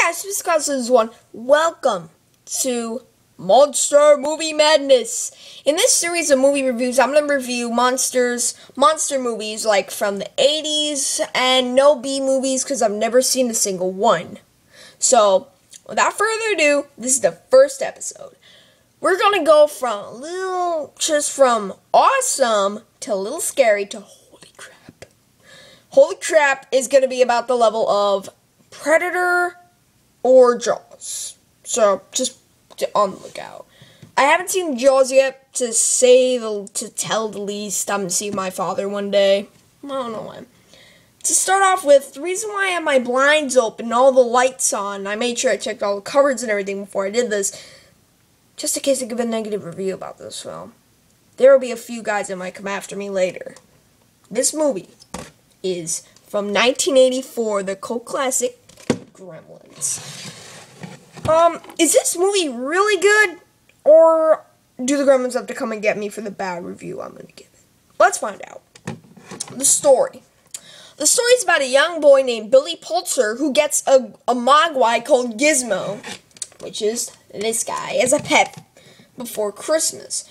guys, this is one. Welcome to Monster Movie Madness. In this series of movie reviews, I'm going to review monster movies like from the 80s and no B movies because I've never seen a single one. So, without further ado, this is the first episode. We're going to go from awesome to a little scary to holy crap. Holy crap is going to be about the level of Predator or Jaws. So, just on the lookout. I haven't seen Jaws yet, to tell the least. I'm going to see my father one day. I don't know when. To start off with, the reason why I have my blinds open and all the lights on, I made sure I checked all the cupboards and everything before I did this, just in case I give a negative review about this film. There will be a few guys that might come after me later. This movie is from 1984, the cult classic Gremlins. Is this movie really good, or do the Gremlins have to come and get me for the bad review I'm going to give it? Let's find out. The story. The story is about a young boy named Billy Pulitzer who gets a mogwai called Gizmo, which is this guy, as a pet before Christmas.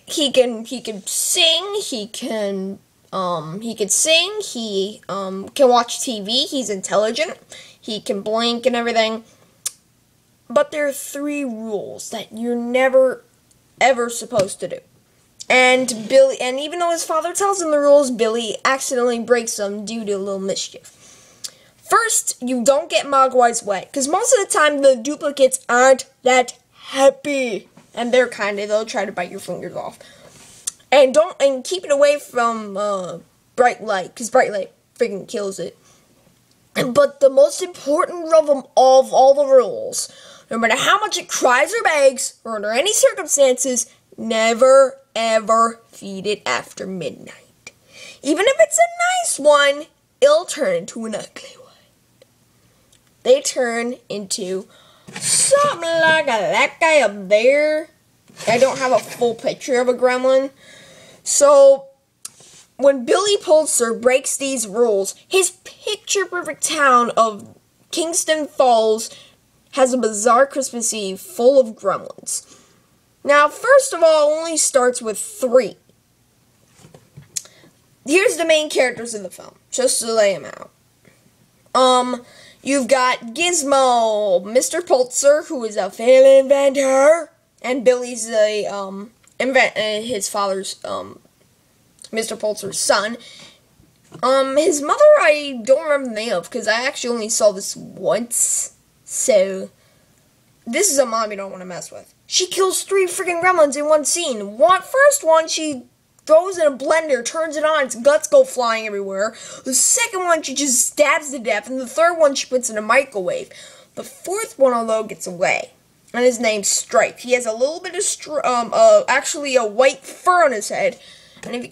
He can sing, he can watch TV, he's intelligent, he can blink and everything. But there are 3 rules that you're never, ever supposed to do. And even though his father tells him the rules, Billy accidentally breaks them due to a little mischief. First, you don't get mogwais wet, because most of the time the duplicates aren't that happy. And they'll try to bite your fingers off. And keep it away from bright light, because bright light freaking kills it. But the most important of all the rules, no matter how much it cries or begs, or under any circumstances, never ever feed it after midnight. Even if it's a nice one, it'll turn into an ugly one. They turn into something like that guy up there. I don't have a full picture of a gremlin. So, when Billy Pulitzer breaks these rules, his picture-perfect town of Kingston Falls has a bizarre Christmas Eve full of gremlins. Now, first of all, it only starts with 3. Here's the main characters of the film, just to lay them out. You've got Gizmo, Mr. Pulitzer, who is a failed inventor, and Billy's his father's, Mr. Pulitzer's son. His mother, I don't remember the name of, because I actually only saw this once, so this is a mom you don't want to mess with. She kills 3 freaking gremlins in one scene. First one, she throws in a blender, turns it on, its guts go flying everywhere. The second one, she just stabs to death, and the third one, she puts in a microwave. The 4th one, although, gets away, and his name's Stripe. He has a little bit of, actually a white fur on his head, and if you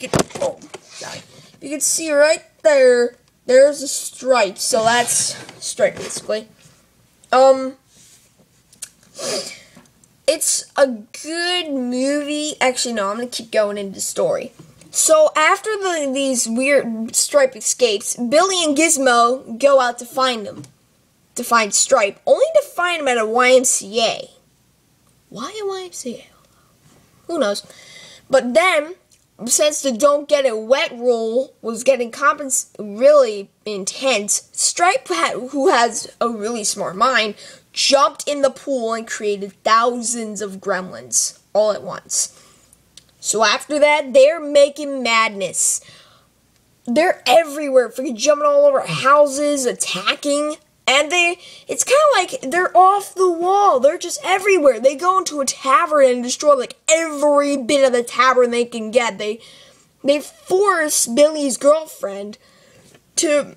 can see right there, there's a stripe, so that's Stripe, basically. It's a good movie. Actually, no, I'm going to keep going into the story. So, after these weird Stripe escapes, Billy and Gizmo go out to find him. To find Stripe. Only to find him at a YMCA. Why a YMCA? Who knows? But then, since the don't get it wet rule was getting really intense, Stripe, who has a really smart mind, jumped in the pool and created thousands of gremlins all at once. So after that, they're making madness. They're everywhere, freaking jumping all over houses, attacking, and it's kind of like they're off the wall. They're just everywhere. They go into a tavern and destroy like every bit of the tavern they can get. They force Billy's girlfriend to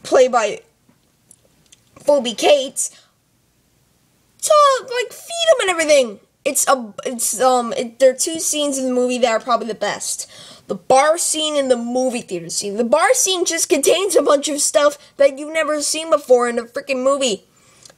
play by Phoebe Cates to like feed them and everything. There are 2 scenes in the movie that are probably the best. The bar scene and the movie theater scene. The bar scene just contains a bunch of stuff that you've never seen before in a freaking movie.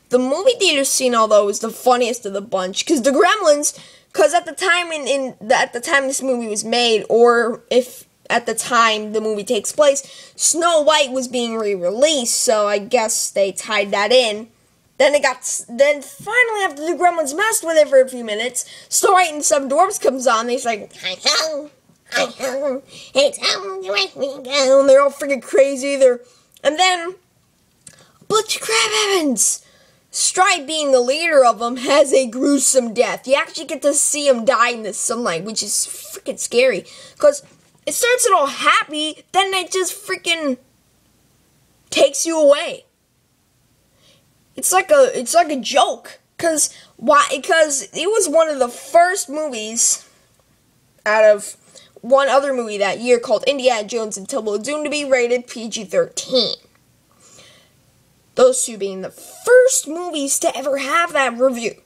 The movie theater scene, although, is the funniest of the bunch, because the Gremlins, at the time this movie was made, or if at the time the movie takes place, Snow White was being re-released, so I guess they tied that in. Then finally after the Gremlins messed with it for a few minutes, Snow White and some dwarves comes on, and he's like, hi-ho, hi-ho, it's how you make me go, and they're all freaking crazy, and then, but crab heavens! Stripe, being the leader of them, has a gruesome death. You actually get to see him die in the sunlight, which is freaking scary. Because it starts it all happy, then it just freaking takes you away. It's like a joke. Because it was one of the first movies out of one other movie that year called Indiana Jones and Temple of Doom to be rated PG-13. Those two being the first movies to ever have that review.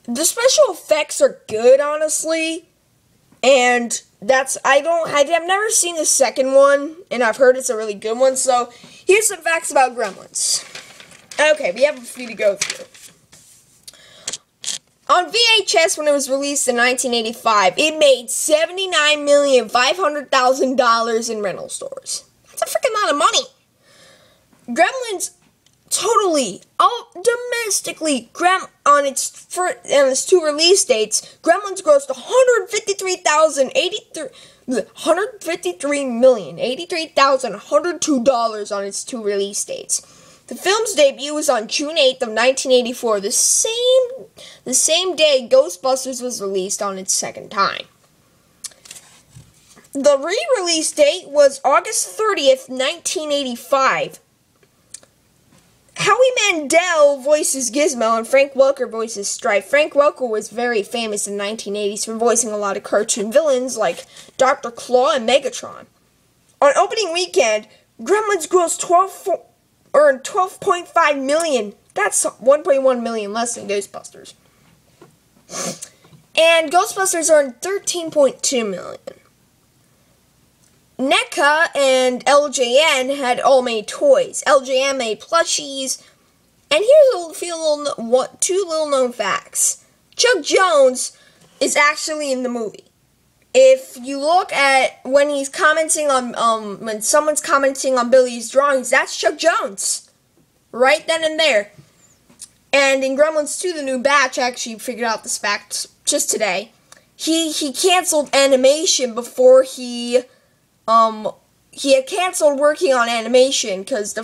The special effects are good, honestly, and I've never seen the second one, and I've heard it's a really good one, so here's some facts about Gremlins. Okay, we have a few to go through. On VHS, when it was released in 1985, it made $79,500,000 in rental stores. That's a freaking lot of money. Gremlins totally, domestically, on its two release dates, Gremlins grossed $153,083,102 on its two release dates. The film's debut was on June 8th of 1984, the same day Ghostbusters was released on its second time. The re-release date was August 30th, 1985. Howie Mandel voices Gizmo and Frank Welker voices Stripe. Frank Welker was very famous in the 1980s for voicing a lot of cartoon villains like Dr. Claw and Megatron. On opening weekend, Gremlins grossed $12.5 million. That's 1.1 million less than Ghostbusters. And Ghostbusters earned $13.2 million. NECA and LJN had all made toys. LJN made plushies. And here's two little known facts. Chuck Jones is actually in the movie. If you look at when he's commenting on when someone's commenting on Billy's drawings, that's Chuck Jones. Right then and there. And in Gremlins 2, the new batch, I actually figured out this fact just today. He canceled animation before he had canceled working on animation because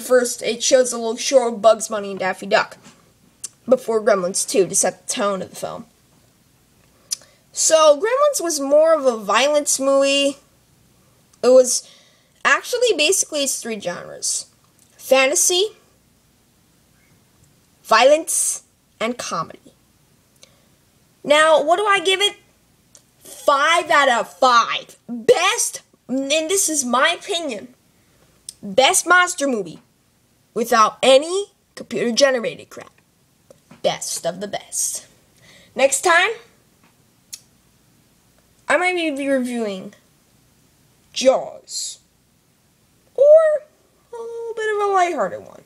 it shows a little short of Bugs Bunny and Daffy Duck before Gremlins 2 to set the tone of the film. So, Gremlins was more of a violence movie. It was actually basically it's three genres: fantasy, violence, and comedy. Now, what do I give it? 5 out of 5. Best, and this is my opinion, best monster movie without any computer-generated crap. Best of the best. Next time, I might be reviewing Jaws. Or a little bit of a lighthearted one.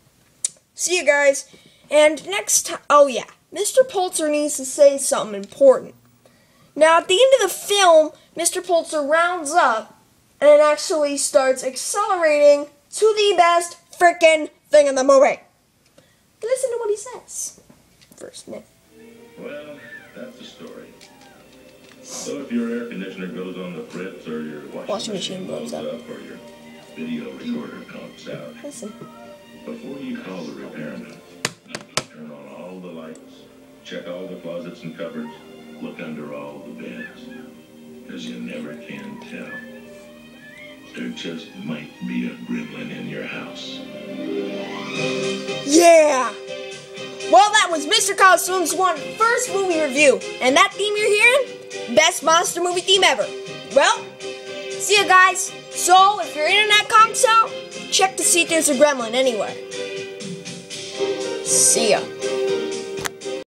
See you guys. And next time, oh yeah, Mr. Pulitzer needs to say something important. Now, at the end of the film, Mr. Pulitzer rounds up and actually starts accelerating to the best frickin' thing in the movie. Listen to what he says. First minute. Well, that's the story. So if your air conditioner goes on the fritz, or your washing machine blows up, or your video recorder conks out, listen. Before you call the repairman, turn on all the lights, check all the closets and cupboards, look under all the beds, because you never can tell. There just might be a gremlin in your house. Yeah! Well, that was Mr. Costume's first movie review. And that theme you're hearing? Best monster movie theme ever. Well, see ya, guys. So, if your internet conks out, check to see if there's a gremlin anywhere. See ya.